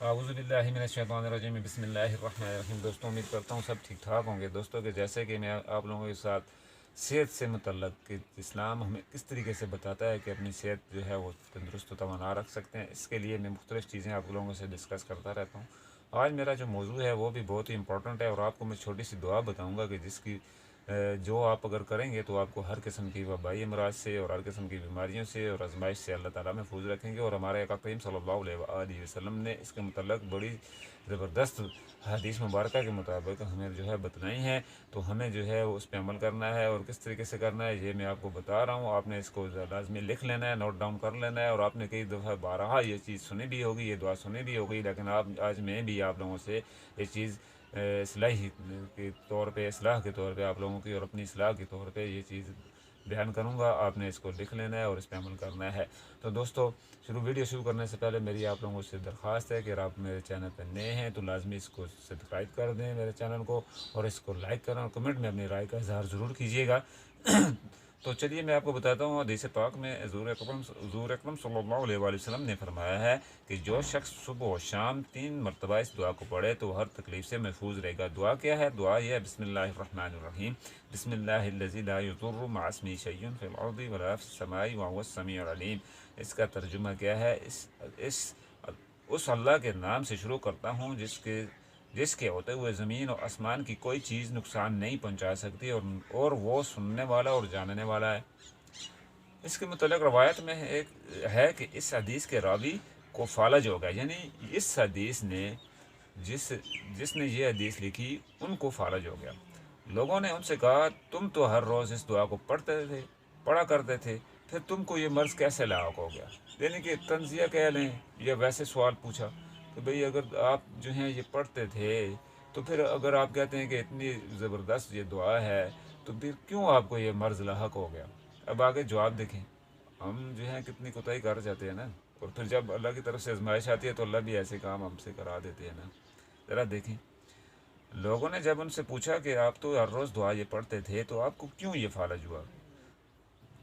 औज़ुबिल्लाहि मिनश्शैतानिर्रजीम बिस्मिल्लाहिर्रहमानिर्रहीम। दोस्तों, उम्मीद करता हूँ सब ठीक ठाक होंगे। दोस्तों के जैसे कि मैं आप लोगों के साथ सेहत से मुतल्लक़ कि इस्लाम हमें किस तरीके से बताता है कि अपनी सेहत जो है वो तंदुरुस्त व तवाना रख सकते हैं, इसके लिए मैं मुख्तलिफ़ चीज़ें आप लोगों से डिस्कस करता रहता हूँ। आज मेरा जो मौजू है वो भी बहुत ही इंपॉर्टेंट है और आपको मैं छोटी सी दुआ बताऊँगा कि जिसकी जो आप अगर करेंगे तो आपको हर किस्म की वबाई अमराज से और हर किस्म की बीमारियों से और आजमाइश से अल्लाह ताला महफूज रखेंगे। और हमारे आका करीम सल्लल्लाहु अलैहि वसल्लम ने इसके मुतल्लक़ बड़ी ज़बरदस्त हदीस मुबारक के मुताबिक हमें जो है बतलाई है, तो हमें जो है उस पर अमल करना है। और किस तरीके से करना है ये मैं आपको बता रहा हूँ। आपने इसको लाजमी लिख लेना है, नोट डाउन कर लेना है। और आपने कई दफ़ा बारहा ये चीज़ सुनी भी होगी, ये दुआ सुनी भी होगी, लेकिन आप आज मैं भी आप लोगों से ये चीज़ इस्लाही के तौर पे, इस्लाह के तौर पे आप लोगों की और अपनी इस्लाह के तौर पे ये चीज़ बयान करूँगा। आपने इसको लिख लेना है और इस पर अमल करना है। तो दोस्तों, वीडियो शुरू करने से पहले मेरी आप लोगों से दरख्वास्त है कि अगर आप मेरे चैनल पर नए हैं तो लाजमी इसको सब्सक्राइब कर दें मेरे चैनल को, और इसको लाइक करें और कमेंट में अपनी राय का इजहार ज़रूर कीजिएगा। तो चलिए मैं आपको बताता हूँ। हदीस पाक में हुज़ूर अकरम सल्लल्लाहु अलैहि वसल्लम ने फरमाया है कि जो शख्स सुबह और शाम 3 मरतबा इस दुआ को पढ़े तो हर तकलीफ़ से महफूज रहेगा। दुआ क्या है? दुआ यह है बिस्मिल्लाहिर्रहमानिर्रहीम, बिस्मिल्लाहिल्लज़ी ला यज़ुर्रु मअ इस्मिही शैउन फ़िल अर्ज़ि वला फ़िस समाई व हुवस समीउल अलीम। इसका तर्जुमा क्या है? इस उस अल्लाह के नाम से शुरू करता हूँ जिसके होते हुए ज़मीन और आसमान की कोई चीज़ नुकसान नहीं पहुँचा सकती, और वो सुनने वाला और जानने वाला है। इसके मुतल्लिक़ रवायत में एक है कि इस हदीस के रावी को फालज हो गया, यानी इस हदीस ने जिसने ये हदीस लिखी उनको फालज हो गया। लोगों ने उनसे कहा, तुम तो हर रोज़ इस दुआ को पढ़ा करते थे, फिर तुमको ये मर्ज़ कैसे लायक हो गया? यानी कि तंज़िया कह लें या वैसे सवाल पूछा कि भाई अगर आप जो हैं ये पढ़ते थे, तो फिर अगर आप कहते हैं कि इतनी ज़बरदस्त ये दुआ है, तो फिर क्यों आपको ये मर्ज़ लाहक हो गया? अब आगे जवाब देखें। हम जो है कितनी कोताही कर जाते हैं ना, और फिर जब अल्लाह की तरफ से आजमाइश आती है तो अल्लाह भी ऐसे काम हमसे करा देते हैं ना। ज़रा देखें, लोगों ने जब उनसे पूछा कि आप तो हर रोज़ दुआ ये पढ़ते थे, तो आपको क्यों ये फालज हुआ?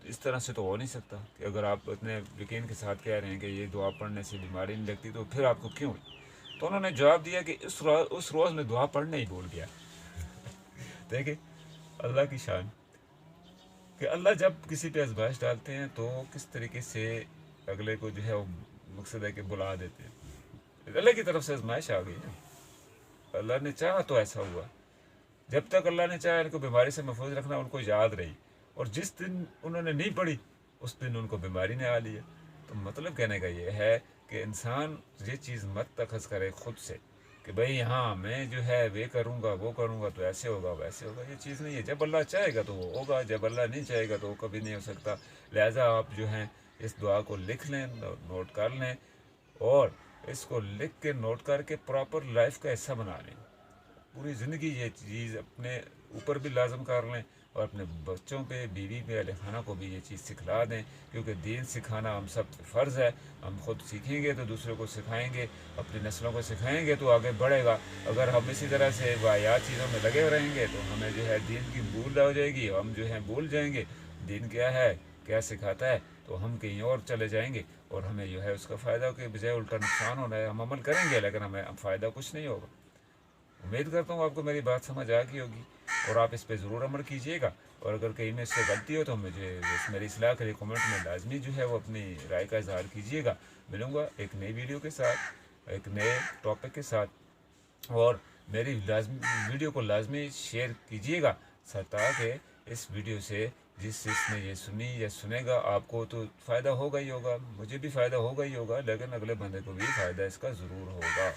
इस तरह से तो हो नहीं सकता कि अगर आप इतने यकीन के साथ कह रहे हैं कि ये दुआ पढ़ने से बीमारी नहीं लगती, तो फिर आपको क्यों? तो उन्होंने जवाब दिया कि उस रोज़ में दुआ पढ़ने ही भूल गया। देखिए अल्लाह की शान कि अल्लाह जब किसी पे आज़माइश डालते हैं तो किस तरीके से अगले को जो है वो मकसद है कि बुला देते हैं। अल्लाह की तरफ से आज़माइश आ गई ना, अल्लाह ने चाहा तो ऐसा हुआ। जब तक अल्लाह ने चाहा इनको बीमारी से महफूज रखना, उनको याद रही, और जिस दिन उन्होंने नहीं पढ़ी उस दिन उनको बीमारी ने आ लिया। तो मतलब कहने का ये है कि इंसान ये चीज़ मत तखज़ करे ख़ुद से कि भाई हाँ मैं जो है वे करूँगा वो करूँगा तो ऐसे होगा वैसे होगा। ये चीज़ नहीं है। जब अल्लाह चाहेगा तो वो होगा, जब अल्लाह नहीं चाहेगा तो वो कभी नहीं हो सकता। लिहाजा आप जो हैं इस दुआ को लिख लें, नोट कर लें, और इसको लिख के नोट करके प्रॉपर लाइफ का हिस्सा बना लें। पूरी ज़िंदगी ये चीज़ अपने ऊपर भी लाजम कर लें और अपने बच्चों पे, बीवी पे, अहले खाना को भी ये चीज़ सिखला दें, क्योंकि दीन सिखाना हम सब पे फ़र्ज़ है। हम खुद सीखेंगे तो दूसरों को सिखाएंगे, अपनी नस्लों को सिखाएंगे तो आगे बढ़ेगा। अगर हम इसी तरह से वाहियात चीज़ों में लगे रहेंगे तो हमें जो है दीन की भूल हो जाएगी, हम जो है भूल जाएंगे दीन क्या है, क्या सिखाता है, तो हम कहीं और चले जाएंगे और हमें जो है उसका फ़ायदा के बजाय उल्टा नुकसान होना है। हम अमल करेंगे लेकिन हमें फ़ायदा कुछ नहीं होगा। उम्मीद करता हूँ आपको मेरी बात समझ आ गई होगी और आप इस पर ज़रूर अमल कीजिएगा। और अगर कहीं में इससे गलती हो तो मुझे मेरी इस्लाह के लिए कमेंट में लाजमी जो है वो अपनी राय का इजहार कीजिएगा। मिलूँगा एक नई वीडियो के साथ, एक नए टॉपिक के साथ, और मेरी वीडियो को लाजमी शेयर कीजिएगा ताकि इस वीडियो से जिसने ये सुनी या सुनेगा आपको तो फ़ायदा होगा ही होगा, मुझे भी फ़ायदा होगा ही होगा, लेकिन अगले बंदे को भी फ़ायदा इसका ज़रूर होगा।